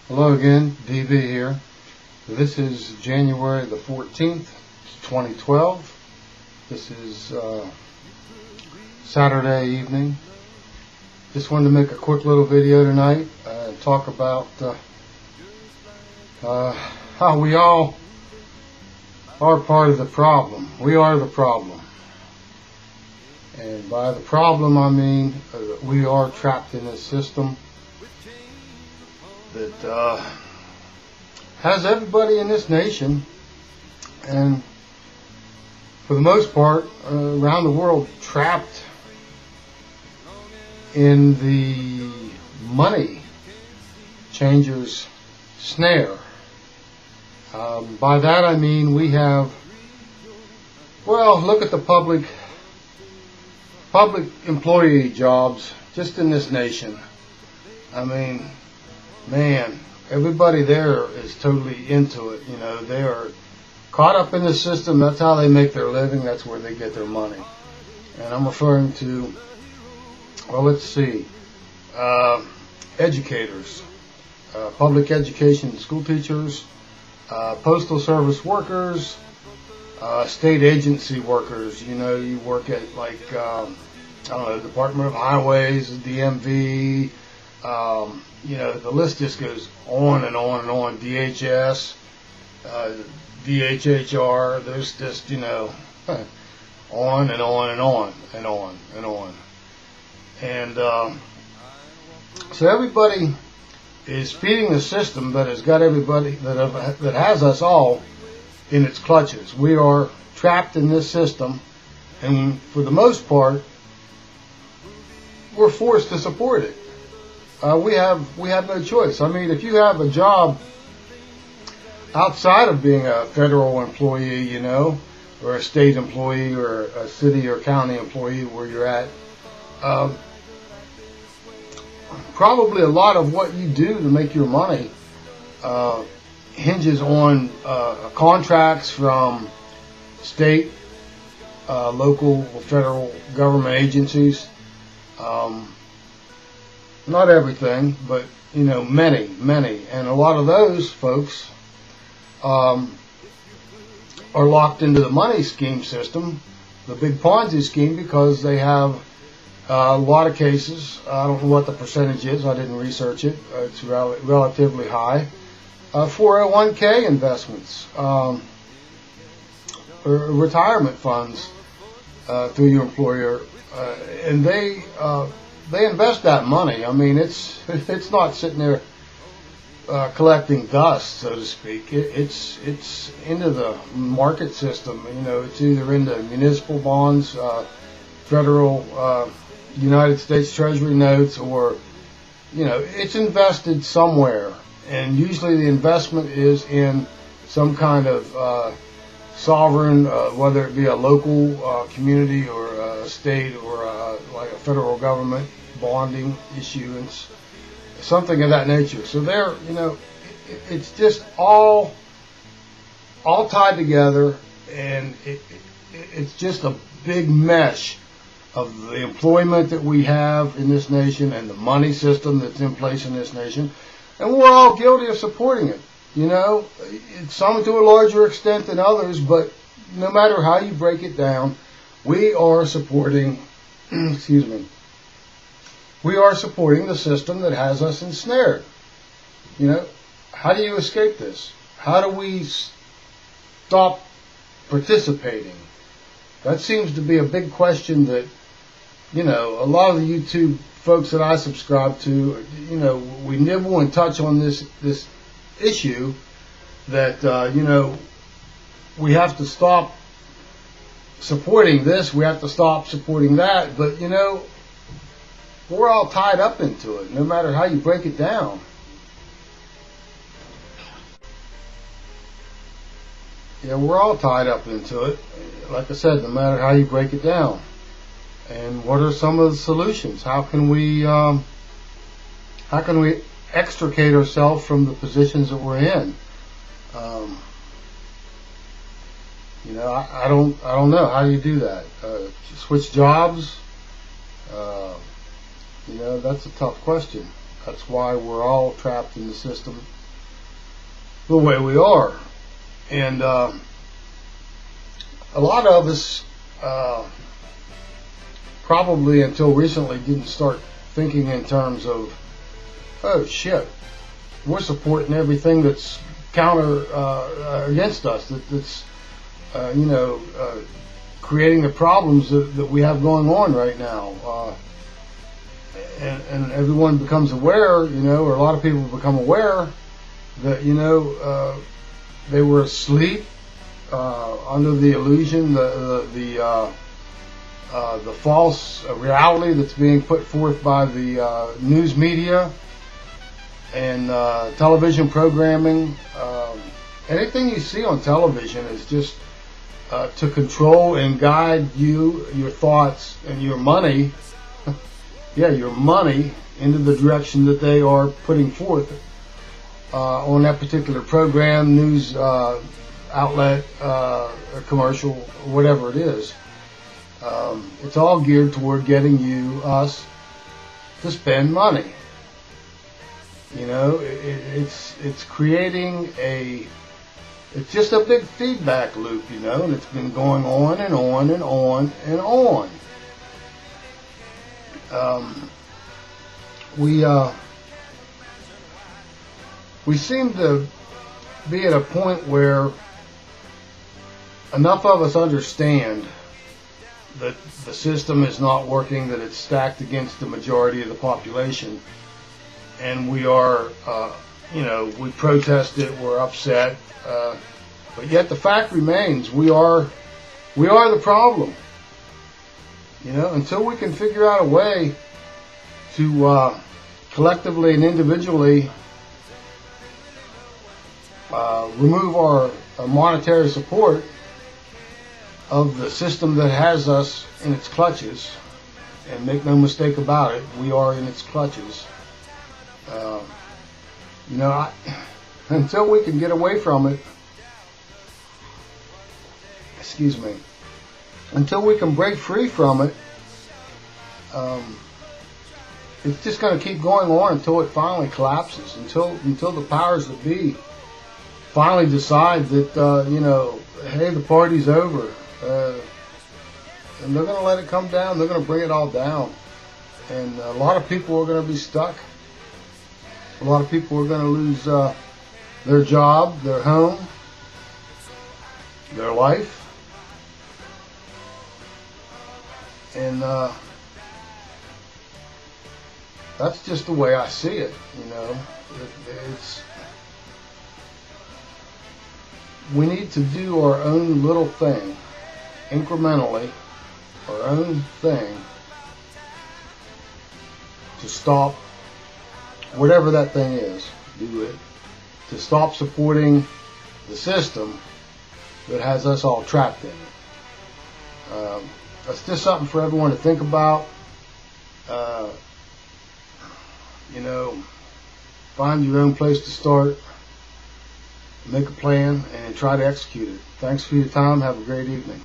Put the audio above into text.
Hello again, DB here. This is January the 14th, 2012. This is Saturday evening. Just wanted to make a quick little video tonight and talk about how we all are part of the problem. We are the problem. And by the problem I mean we are trapped in this system that has everybody in this nation, and for the most part around the world, trapped in the money changers' snare. By that I mean we have, well, look at the public employee jobs just in this nation. I mean, man, everybody there is totally into it. You know, they are caught up in the system. That's how they make their living. That's where they get their money. And I'm referring to, well, let's see, educators, public education school teachers, postal service workers, state agency workers. You know, you work at like, I don't know, Department of Highways, DMV, you know, the list just goes on and on and on. DHS, DHHR, there's just, you know, on and on and on and on and on. And so everybody is feeding the system that has got everybody, that has us all in its clutches. We are trapped in this system, and for the most part, we're forced to support it. We have no choice. I mean, if you have a job outside of being a federal employee, you know, or a state employee, or a city or county employee where you're at, probably a lot of what you do to make your money hinges on contracts from state, local, federal government agencies. Not everything, but, you know, many. And a lot of those folks are locked into the money scheme system, the big Ponzi scheme, because they have a lot of cases. I don't know what the percentage is. I didn't research it. It's relatively high. 401k investments, or retirement funds through your employer, and they invest that money. I mean, it's not sitting there collecting dust, so to speak. It's into the market system. You know, it's either into municipal bonds, federal United States Treasury notes, or, you know, it's invested somewhere. And usually the investment is in some kind of sovereign, whether it be a local community or a state, or like a federal government bonding issuance, something of that nature. So there, you know, it's just all tied together, and it's just a big mesh of the employment that we have in this nation and the money system that's in place in this nation, and we're all guilty of supporting it. You know, some to a larger extent than others, but no matter how you break it down, we are supporting, excuse me, we are supporting the system that has us ensnared. You know, how do you escape this? How do we stop participating? That seems to be a big question that, you know, a lot of the YouTube folks that I subscribe to, you know, we nibble and touch on this issue that, you know, we have to stop supporting this, we have to stop supporting that, but, you know, we're all tied up into it, no matter how you break it down. Yeah, we're all tied up into it, like I said, no matter how you break it down. And what are some of the solutions? How can we extricate ourselves from the positions that we're in? You know, I don't know. How do you do that? Switch jobs? You know, that's a tough question. That's why we're all trapped in the system the way we are. And a lot of us probably until recently didn't start thinking in terms of, oh shit, we're supporting everything that's counter against us, that's creating the problems that we have going on right now. And everyone becomes aware, or a lot of people become aware that, they were asleep under the illusion, the false reality that's being put forth by the news media and television programming. Anything you see on television is just to control and guide you, your thoughts, and your money. Your money into the direction that they are putting forth on that particular program, news outlet, or commercial, whatever it is. It's all geared toward getting us to spend money. It's creating it's just a big feedback loop, and it's been going on and on and on and on. We seem to be at a point where enough of us understand that the system is not working, that it's stacked against the majority of the population, and we are, we protest it, we're upset, but yet the fact remains, we are the problem. Until we can figure out a way to collectively and individually remove our monetary support of the system that has us in its clutches, and make no mistake about it, we are in its clutches. Until we can get away from it, until we can break free from it, it's just going to keep going on until it finally collapses, until the powers that be finally decide that, hey, the party's over, and they're going to let it come down. They're going to bring it all down, and a lot of people are going to be stuck. A lot of people are going to lose their job, their home, their life. And that's just the way I see it, we need to do our own little thing, incrementally, our own thing, to stop whatever that thing is, to stop supporting the system that has us all trapped in it. That's just something for everyone to think about. Find your own place to start, make a plan, and try to execute it. Thanks for your time. Have a great evening.